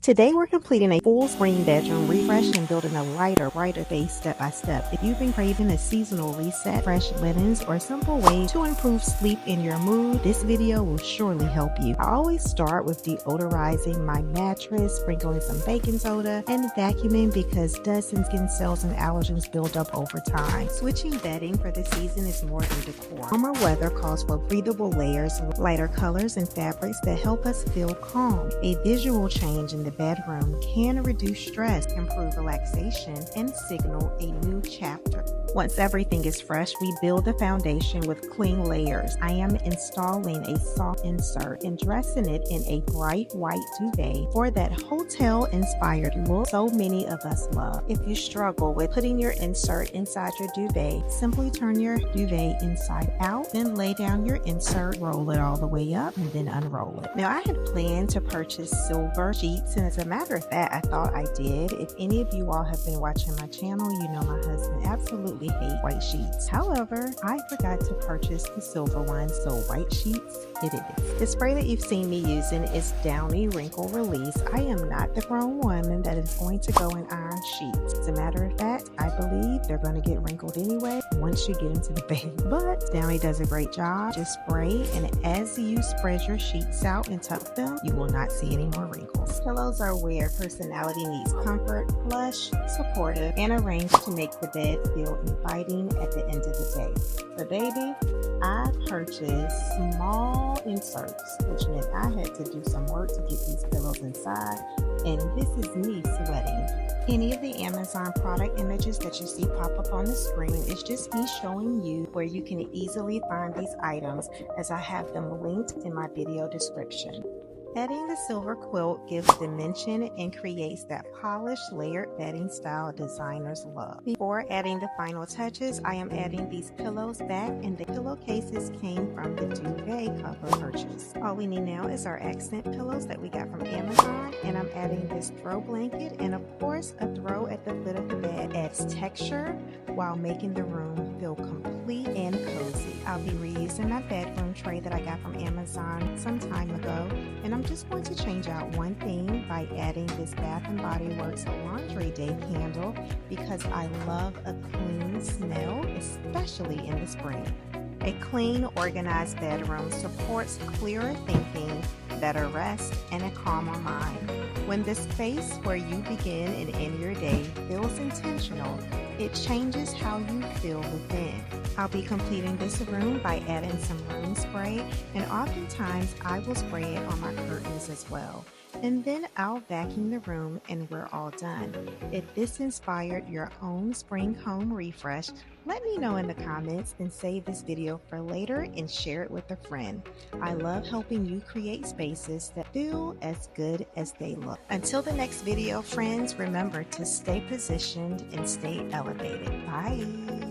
Today we're completing a full spring bedroom refresh and building a lighter, brighter base step by step. If you've been craving a seasonal reset, fresh linens, or a simple way to improve sleep in your mood, this video will surely help you. I always start with deodorizing my mattress, sprinkling some baking soda, and vacuuming because dust and skin cells and allergens build up over time. Switching bedding for the season is more than decor. Warmer weather calls for breathable layers, lighter colors, and fabrics that help us feel calm. A visual change in the bedroom can reduce stress, improve relaxation, and signal a new chapter. Once everything is fresh, we build the foundation with clean layers. I am installing a soft insert and dressing it in a bright white duvet for that hotel-inspired look so many of us love. If you struggle with putting your insert inside your duvet, simply turn your duvet inside out, then lay down your insert, roll it all the way up, and then unroll it. Now, I had planned to purchase silver sheets, and as a matter of fact, I thought I did. If any of you all have been watching my channel, you know my husband absolutely hates white sheets. However, I forgot to purchase the silver ones, so white sheets it is. The spray that you've seen me using is Downy Wrinkle Release. I am not the grown woman that is going to go and iron sheets. As a matter of fact, I believe they're going to get wrinkled anyway once you get into the bed. But Downy does a great job. Just spray, and as you spread your sheets out and tuck them, you will not see any more wrinkles. Pillows are where personality meets comfort, plush, supportive, and arranged to make the bed feel inviting at the end of the day. So baby, I purchased small inserts, which meant I had to do some work to get these pillows inside, and this is me sweating. Any of the Amazon product images that you see pop up on the screen is just me showing you where you can easily find these items, as I have them linked in my video description. Adding the silver quilt gives dimension and creates that polished layered bedding style designers love. Before adding the final touches, I am adding these pillows back, and the pillowcases came from the duvet cover purchase. All we need now is our accent pillows that we got from Amazon, and I'm adding this throw blanket, and of course a throw at the foot of the bed adds texture while making the room feel complete and cozy. I'll be reusing my bedroom tray that I got from Amazon some time ago, and I'm just going to change out one thing by adding this Bath & Body Works laundry day candle because I love a clean smell, especially in the spring. A clean, organized bedroom supports clearer thinking, better rest, and a calmer mind. When the space where you begin and end your day feels intentional, it changes how you feel within. I'll be completing this room by adding some room spray, and oftentimes I will spray it on my curtains as well. And then I'll vacuum the room and we're all done. If this inspired your own spring home refresh, let me know in the comments and save this video for later and share it with a friend. I love helping you create spaces that feel as good as they look. Until the next video, friends, remember to stay positioned and stay elevated. Bye.